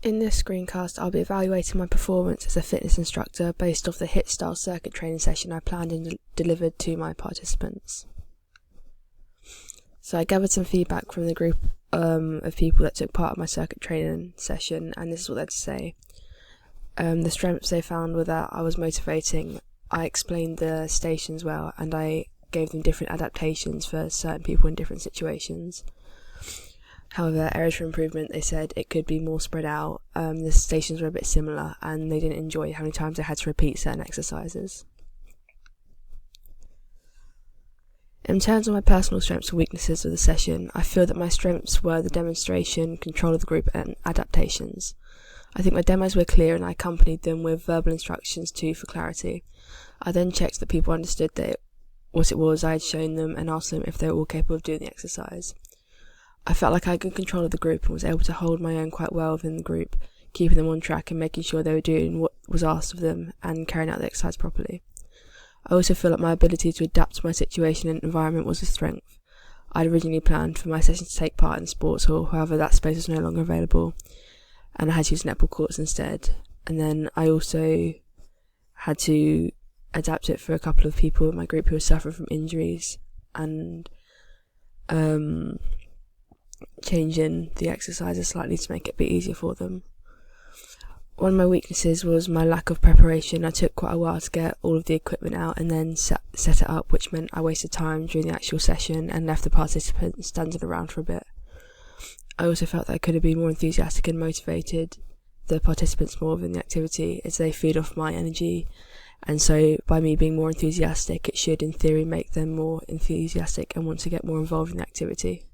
In this screencast, I'll be evaluating my performance as a fitness instructor based off the HIIT style circuit training session I planned and delivered to my participants. So I gathered some feedback from the group of people that took part in my circuit training session, and this is what they had to say. The strengths they found were that I was motivating, I explained the stations well, and I gave them different adaptations for certain people in different situations. However, areas for improvement, they said it could be more spread out. The stations were a bit similar, and they didn't enjoy how many times they had to repeat certain exercises. In terms of my personal strengths and weaknesses of the session, I feel that my strengths were the demonstration, control of the group, and adaptations. I think my demos were clear, and I accompanied them with verbal instructions too for clarity. I then checked that people understood what it was I had shown them and asked them if they were all capable of doing the exercise. I felt like I had good control of the group and was able to hold my own quite well within the group, keeping them on track and making sure they were doing what was asked of them and carrying out the exercise properly. I also feel like my ability to adapt to my situation and environment was a strength. I'd originally planned for my session to take part in the sports hall, however that space was no longer available and I had to use netball courts instead. And then I also had to adapt it for a couple of people in my group who were suffering from injuries and changing the exercises slightly to make it a bit easier for them. One of my weaknesses was my lack of preparation. I took quite a while to get all of the equipment out and then set it up, which meant I wasted time during the actual session and left the participants standing around for a bit. I also felt that I could have been more enthusiastic and motivated the participants more within the activity as they feed off my energy, and so by me being more enthusiastic, it should in theory make them more enthusiastic and want to get more involved in the activity.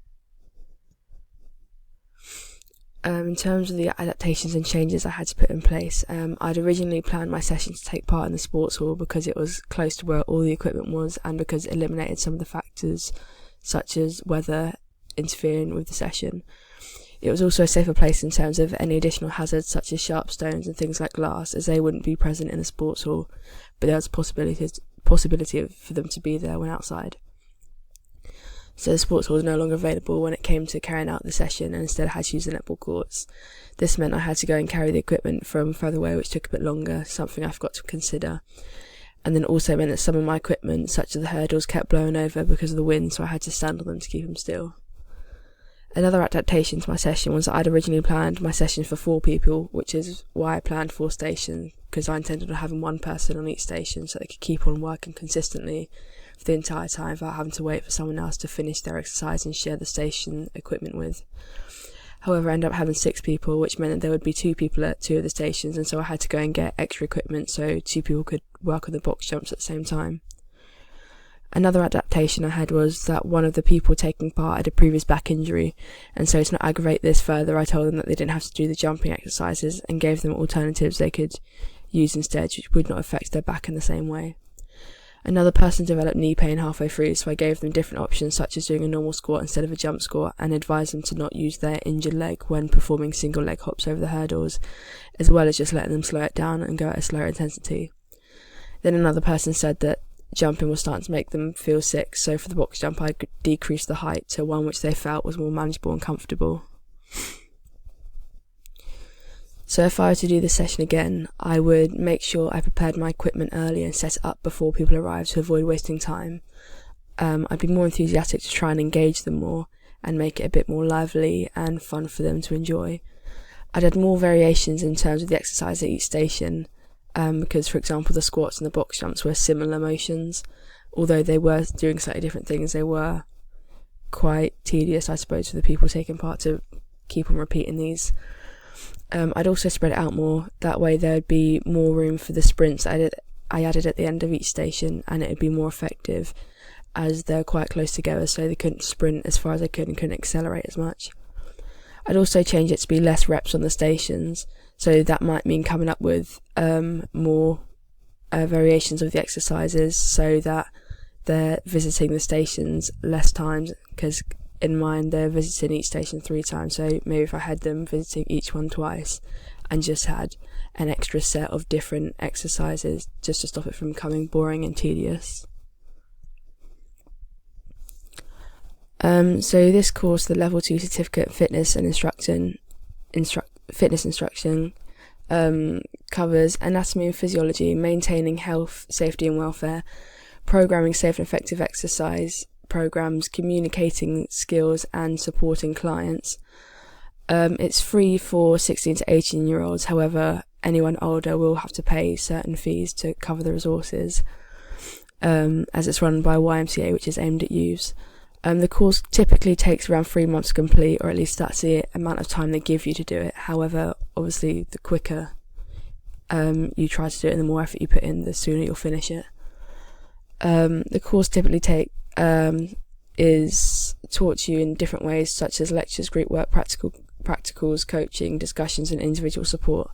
In terms of the adaptations and changes I had to put in place, I'd originally planned my session to take part in the sports hall because it was close to where all the equipment was and because it eliminated some of the factors such as weather interfering with the session. It was also a safer place in terms of any additional hazards such as sharp stones and things like glass, as they wouldn't be present in the sports hall, but there was a possibility for them to be there when outside. So the sports hall was no longer available when it came to carrying out the session, and instead I had to use the netball courts. This meant I had to go and carry the equipment from further away, which took a bit longer, something I forgot to consider. And then also meant that some of my equipment, such as the hurdles, kept blowing over because of the wind, so I had to stand on them to keep them still. Another adaptation to my session was that I'd originally planned my session for 4 people, which is why I planned 4 stations, because I intended on having one person on each station so they could keep on working consistently for the entire time without having to wait for someone else to finish their exercise and share the station equipment with. However, I ended up having 6 people, which meant that there would be 2 people at 2 of the stations, and so I had to go and get extra equipment so 2 people could work on the box jumps at the same time. Another adaptation I had was that one of the people taking part had a previous back injury, and so to not aggravate this further, I told them that they didn't have to do the jumping exercises and gave them alternatives they could use instead, which would not affect their back in the same way. Another person developed knee pain halfway through, so I gave them different options such as doing a normal squat instead of a jump squat, and advised them to not use their injured leg when performing single leg hops over the hurdles, as well as just letting them slow it down and go at a slower intensity. Then another person said that jumping was starting to make them feel sick, so for the box jump I decreased the height to one which they felt was more manageable and comfortable. So if I were to do this session again, I would make sure I prepared my equipment early and set it up before people arrived to avoid wasting time. I'd be more enthusiastic to try and engage them more and make it a bit more lively and fun for them to enjoy. I'd add more variations in terms of the exercise at each station, because for example the squats and the box jumps were similar motions. Although they were doing slightly different things, they were quite tedious, I suppose, for the people taking part to keep on repeating these. I'd also spread it out more, that way there would be more room for the sprints I added at the end of each station, and it would be more effective as they're quite close together, so they couldn't sprint as far as they could and couldn't accelerate as much. I'd also change it to be less reps on the stations, so that might mean coming up with more variations of the exercises so that they're visiting the stations less times, because in mind they're visiting each station 3 times, so maybe if I had them visiting each one twice and just had an extra set of different exercises just to stop it from becoming boring and tedious. So this course, the Level 2 Certificate in Fitness and fitness instruction covers anatomy and physiology, maintaining health, safety and welfare, programming safe and effective exercise programs, communicating skills and supporting clients. It's free for 16 to 18 year olds, however anyone older will have to pay certain fees to cover the resources, as it's run by YMCA, which is aimed at youths. The course typically takes around 3 months to complete, or at least that's the amount of time they give you to do it. However, obviously the quicker you try to do it and the more effort you put in, the sooner you'll finish it. The course typically is taught to you in different ways, such as lectures, group work, practicals, coaching, discussions and individual support.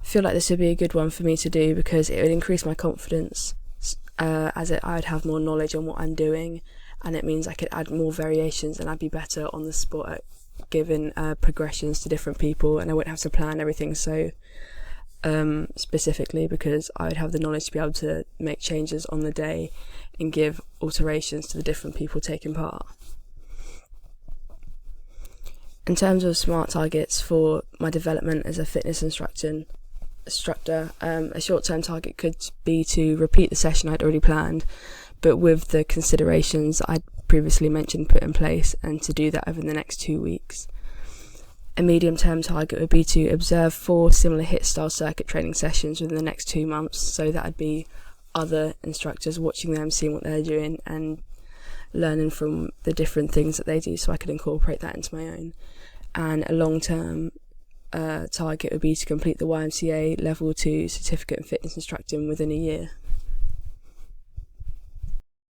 I feel like this would be a good one for me to do because it would increase my confidence, as I'd have more knowledge on what I'm doing, and it means I could add more variations and I'd be better on the spot at giving progressions to different people, and I wouldn't have to plan everything so specifically, because I would have the knowledge to be able to make changes on the day and give alterations to the different people taking part. In terms of SMART targets for my development as a fitness instructor, a short-term target could be to repeat the session I'd already planned, but with the considerations I'd previously mentioned put in place, and to do that over the next 2 weeks. A medium-term target would be to observe 4 similar HIIT-style circuit training sessions within the next 2 months, so that I'd be other instructors, watching them, seeing what they're doing and learning from the different things that they do, so I could incorporate that into my own. And a long-term target would be to complete the YMCA Level 2 certificate in fitness instructing within a year.